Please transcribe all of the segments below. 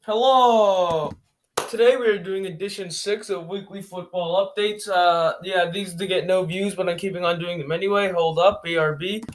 Hello. Today we are doing edition 6 of weekly football updates. These do get no views, but I'm keeping on doing them anyway. Hold up, BRB.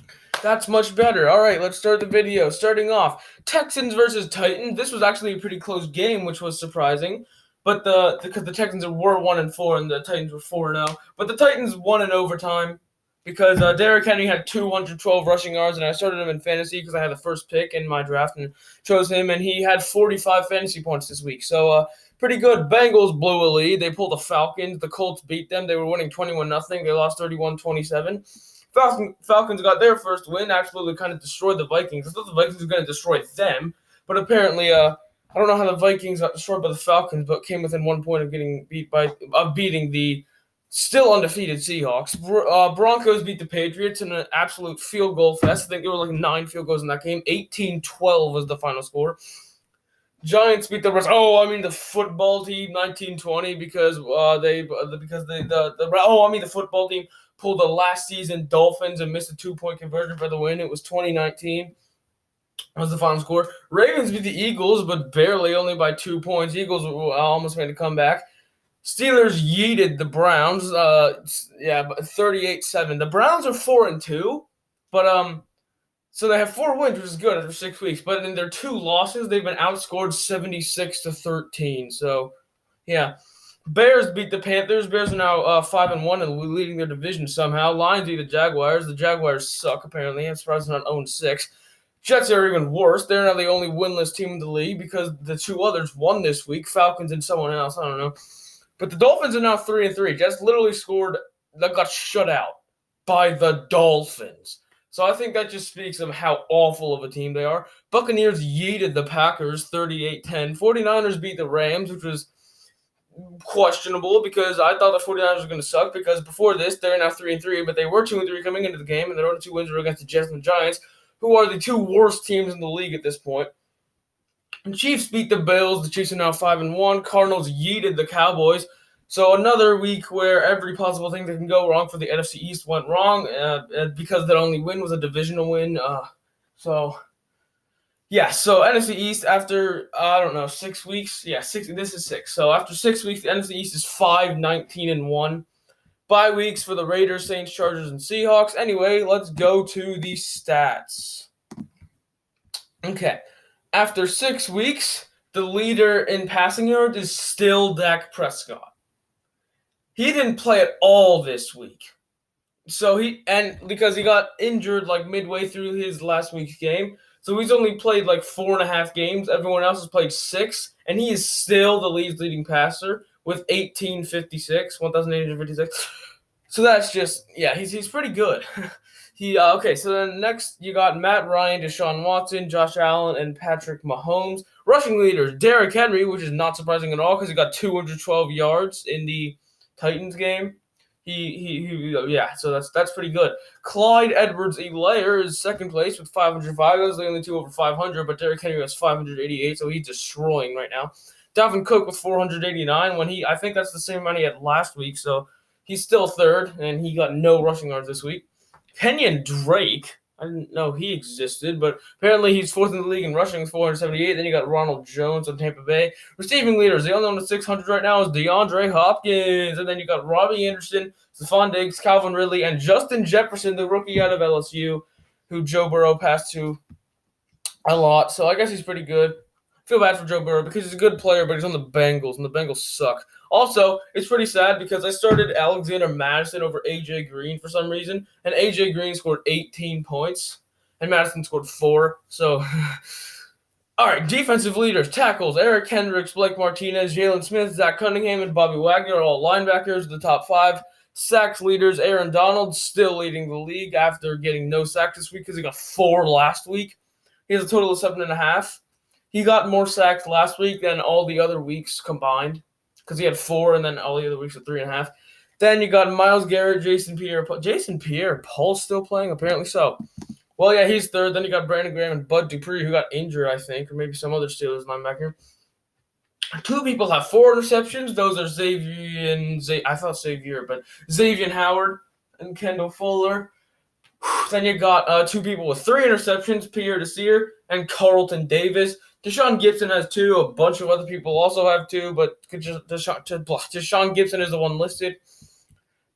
That's much better. All right, let's start the video. Starting off, Texans versus Titans. This was actually a pretty close game, which was surprising. But because the Texans were 1-4 and the Titans were 4-0, but the Titans won in overtime because Derrick Henry had 212 rushing yards, and I started him in fantasy because I had the first pick in my draft and chose him, and he had 45 fantasy points this week. So pretty good. Bengals blew a lead. They pulled the Falcons. The Colts beat them. They were winning 21-0. They lost 31-27. Falcons got their first win, absolutely kind of destroyed the Vikings. I thought the Vikings were going to destroy them, but apparently, I don't know how the Vikings got destroyed by the Falcons, but came within 1 point of getting beating the still undefeated Seahawks. Broncos beat the Patriots in an absolute field goal fest. I think there were like 9 field goals in that game. 18-12 was the final score. Giants beat the football team 19-20 because the football team pulled the last season Dolphins and missed a 2-point conversion for the win. It was 2019 was the final score. Ravens beat the Eagles, but barely, only by 2 points. Eagles almost made a comeback. Steelers yeeted the Browns. 38-7. The Browns are 4-2, but so they have 4 wins, which is good after 6 weeks. But in their 2 losses, they've been outscored 76-13. So, yeah. Bears beat the Panthers. Bears are now 5-1 and leading their division somehow. Lions beat the Jaguars. The Jaguars suck, apparently. I'm surprised they're not 0-6. Jets are even worse. They're now the only winless team in the league because the 2 others won this week. Falcons and someone else. I don't know. But the Dolphins are now 3-3. Jets literally got shut out by the Dolphins. So I think that just speaks of how awful of a team they are. Buccaneers yeeted the Packers 38-10. 49ers beat the Rams, which was questionable because I thought the 49ers were going to suck because before this, they're now 3-3, but they were 2-3 coming into the game, and their only 2 wins were against the Jets and the Giants, who are the 2 worst teams in the league at this point. The Chiefs beat the Bills. The Chiefs are now 5-1. Cardinals yeeted the Cowboys. So another week where every possible thing that can go wrong for the NFC East went wrong because their only win was a divisional win. So NFC East after, 6 weeks. Yeah, this is 6. So after 6 weeks, the NFC East is 5-19-1. Bye weeks for the Raiders, Saints, Chargers, and Seahawks. Anyway, let's go to the stats. Okay. After 6 weeks, the leader in passing yards is still Dak Prescott. He didn't play at all this week. So because he got injured like midway through his last week's game, so he's only played like 4.5 games. Everyone else has played 6, and he is still the league's leading passer with 1,856. So that's just, he's pretty good. So then next you got Matt Ryan, Deshaun Watson, Josh Allen, and Patrick Mahomes. Rushing leaders, Derrick Henry, which is not surprising at all because he got 212 yards in the Titans game. So that's pretty good. Clyde Edwards-Helaire is second place with 505. Those are the only 2 over 500, but Derrick Henry has 588, so he's destroying right now. Dalvin Cook with 489 I think that's the same amount he had last week, so he's still third, and he got no rushing yards this week. Kenyon Drake, I didn't know he existed, but apparently he's 4th in the league in rushing with 478. Then you got Ronald Jones on Tampa Bay. Receiving leaders, the only one with 600 right now is DeAndre Hopkins. And then you got Robbie Anderson, Stephon Diggs, Calvin Ridley, and Justin Jefferson, the rookie out of LSU, who Joe Burrow passed to a lot. So I guess he's pretty good. Feel bad for Joe Burrow because he's a good player, but he's on the Bengals, and the Bengals suck. Also, it's pretty sad because I started Alexander Mattison over A.J. Green for some reason, and A.J. Green scored 18 points, and Mattison scored 4. So, all right, defensive leaders, tackles, Eric Kendricks, Blake Martinez, Jalen Smith, Zach Cunningham, and Bobby Wagner are all linebackers, the top 5. Sacks leaders, Aaron Donald, still leading the league after getting no sacks this week because he got 4 last week. He has a total of 7.5. He got more sacks last week than all the other weeks combined because he had 4, and then all the other weeks are 3.5. Then you got Myles Garrett, Jason Pierre-Paul's still playing? Apparently so. Well, yeah, he's third. Then you got Brandon Graham and Bud Dupree, who got injured, I think, or maybe some other Steelers linebacker. 2 people have 4 interceptions. Those are Xavier Howard and Kendall Fuller. Then you got 2 people with 3 interceptions, Pierre Desir and Carlton Davis. Deshaun Gibson has 2. A bunch of other people also have 2, but Deshaun Gibson is the one listed.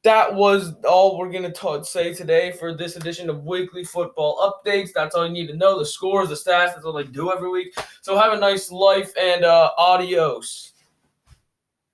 That was all we're going to say today for this edition of Weekly Football Updates. That's all you need to know. The scores, the stats, that's all I do every week. So have a nice life and adios.